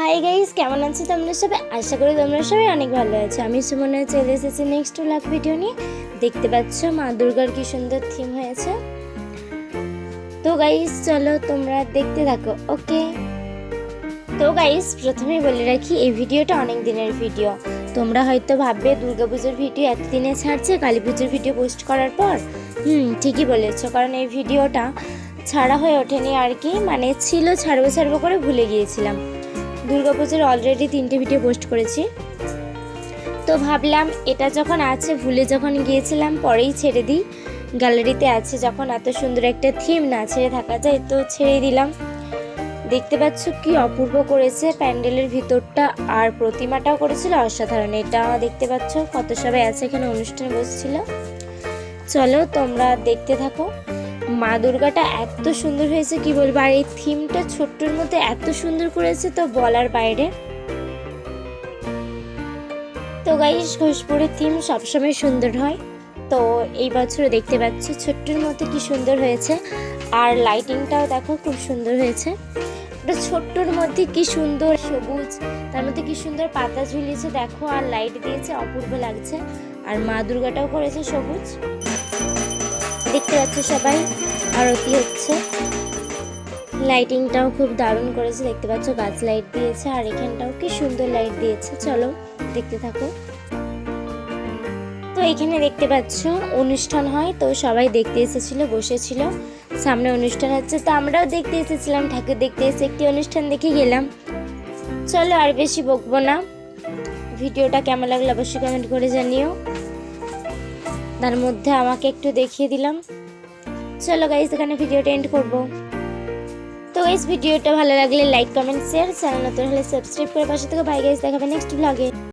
Hi guys, কেমন আছো তোমরা সবাই? আশা করি তোমরা সবাই অনেক ভালো আছো। আমি সুমনা চলে এসেছি নেক্সট ব্লগ ভিডিও নিয়ে। দেখতে পাচ্ছ মা দুর্গার কি সুন্দর থিম হয়েছে। তো গাইস চলো তোমরা দেখতে থাকো। ওকে, তো গাইস প্রথমেই বলে রাখি এই ভিডিওটা অনেক দিনের ভিডিও। তোমরা হয়তো ভাববে দুর্গাপুজোর ভিডিও এতদিনে ছাড়ছে কালী পুজোর ভিডিও পোস্ট করার পর। ঠিকই বলেছো, কারণ এই ভিডিওটা ছাড়া হয়ে ওঠেনি আর কি, মানে ছিল ছাড়বো করে ভুলে গিয়েছিলাম। দুর্গাপুজোর অলরেডি 3টে ভিডিও পোস্ট করেছি, তো ভাবলাম এটা যখন আছে ভুলে যখন গিয়েছিলাম পরেই ছেড়ে দিই। গ্যালারিতে আছে যখন, এত সুন্দর একটা থিম না ছেড়ে থাকা যায়, তো ছেড়ে দিলাম। দেখতে পাচ্ছ কি অপূর্ব করেছে প্যান্ডেলের ভিতরটা, আর প্রতিমাটাও করেছিল অসাধারণ। এটা দেখতে পাচ্ছ কত সবাই আছে, এখানে অনুষ্ঠান বসছিল। চলো তোমরা দেখতে থাকো। মা দুর্গাটা এত সুন্দর হয়েছে কি বলবো, আর এই থিমটা ছোট্টর মধ্যে এত সুন্দর করেছে তো বলার বাইরে। তো গাইস ঘোষপুরের থিম সবসময় সুন্দর হয়, তো এই বছর দেখতে পাচ্ছ ছোট্টর মধ্যে কি সুন্দর হয়েছে। আর লাইটিংটাও দেখো খুব সুন্দর হয়েছে। ওটা ছোট্টর মধ্যে কি সুন্দর সবুজ, তার মধ্যে কি সুন্দর পাতা ঝুলিয়েছে দেখো, আর লাইট দিয়েছে, অপূর্ব লাগছে। আর মা দুর্গাটাও করেছে সবুজ, দেখতে পাচ্ছ সবাই আরতি হচ্ছে। লাইটিংটাও খুব দারুণ করেছে, দেখতে পাচ্ছ গাছ লাইট দিয়েছে, আর এখানটাও কি সুন্দর লাইট দিয়েছে। চলো দেখতে থাকো। তো এখানে দেখতে পাচ্ছ অনুষ্ঠান হয়, তো সবাই দেখতে এসেছিল, বসেছিল। সামনে অনুষ্ঠান হচ্ছে, তো আমরাও দেখতে এসেছিলাম, ঠাকুর দেখতে এসে একটি অনুষ্ঠান দেখে গেলাম। চলো আর বেশি বকবো না, ভিডিওটা কেমন লাগলো অবশ্যই কমেন্ট করে জানিও। তার মধ্যে আমাকে একটু দেখিয়ে দিলাম। চলো গাইস এখানে ভিডিওটা এন্ড করবো। তো গাইস ভিডিওটা ভালো লাগলে লাইক কমেন্ট শেয়ার, চ্যানেল নতুন হলে সাবস্ক্রাইব করে পাশে থেকে। বাই গাইস, দেখাবে নেক্সট ব্লগে।